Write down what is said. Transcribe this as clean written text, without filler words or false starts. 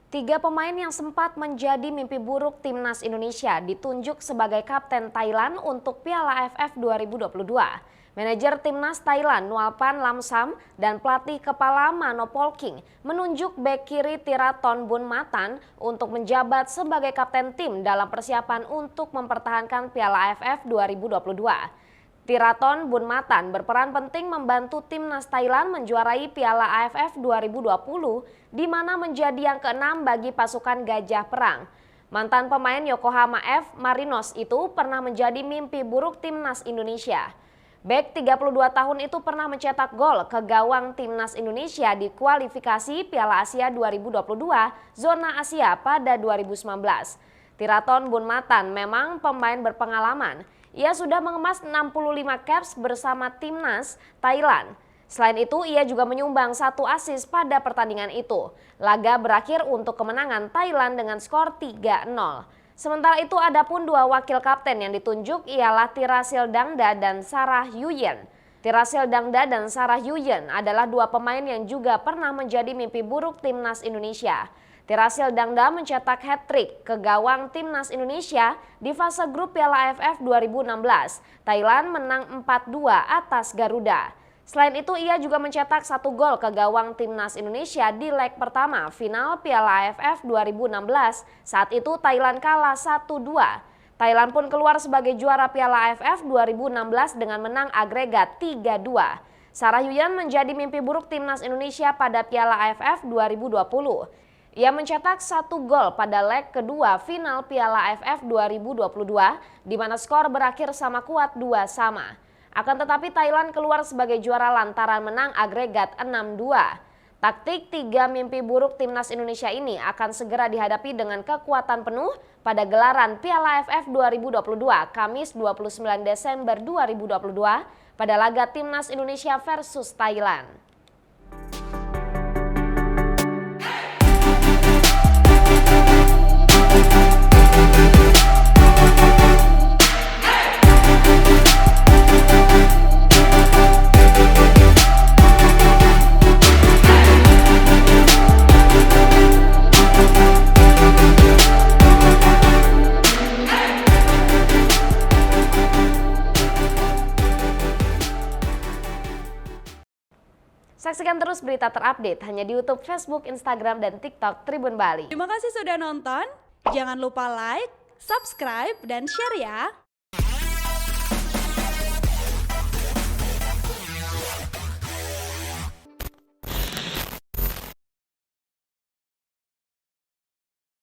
Tiga pemain yang sempat menjadi mimpi buruk timnas Indonesia ditunjuk sebagai kapten Thailand untuk Piala AFF 2022. Manajer timnas Thailand Nualpan Lamsam dan pelatih kepala Mano Polking menunjuk bek kiri Tiraton Bunmatan untuk menjabat sebagai kapten tim dalam persiapan untuk mempertahankan Piala AFF 2022. Tiraton Bunmatan berperan penting membantu timnas Thailand menjuarai Piala AFF 2020 di mana menjadi yang keenam bagi pasukan Gajah Perang. Mantan pemain Yokohama F. Marinos itu pernah menjadi mimpi buruk timnas Indonesia. Bek 32 tahun itu pernah mencetak gol ke gawang timnas Indonesia di kualifikasi Piala Asia 2022 zona Asia pada 2019. Tiraton Bunmatan memang pemain berpengalaman. Ia sudah mengemas 65 caps bersama timnas Thailand. Selain itu, ia juga menyumbang 1 assist pada pertandingan itu. Laga berakhir untuk kemenangan Thailand dengan skor 3-0. Sementara itu, ada pun 2 wakil kapten yang ditunjuk ialah Tirasil Dangda dan Sarah Yuyen. Tirasil Dangda dan Sarah Yuyen adalah 2 pemain yang juga pernah menjadi mimpi buruk timnas Indonesia. Tirasil Dangda mencetak hat-trick ke gawang timnas Indonesia di fase grup Piala AFF 2016. Thailand menang 4-2 atas Garuda. Selain itu, ia juga mencetak 1 gol ke gawang timnas Indonesia di leg pertama final Piala AFF 2016. Saat itu Thailand kalah 1-2. Thailand pun keluar sebagai juara Piala AFF 2016 dengan menang agregat 3-2. Sarah Yuyen menjadi mimpi buruk timnas Indonesia pada Piala AFF 2020. Ia mencetak 1 gol pada leg kedua final Piala AFF 2022 di mana skor berakhir sama kuat 2-2. Akan tetapi Thailand keluar sebagai juara lantaran menang agregat 6-2. Taktik 3 mimpi buruk timnas Indonesia ini akan segera dihadapi dengan kekuatan penuh pada gelaran Piala AFF 2022 Kamis 29 Desember 2022 pada laga timnas Indonesia versus Thailand. Saksikan terus berita terupdate hanya di YouTube, Facebook, Instagram, dan TikTok Tribun Bali. Terima kasih sudah nonton. Jangan lupa like, subscribe, dan share ya.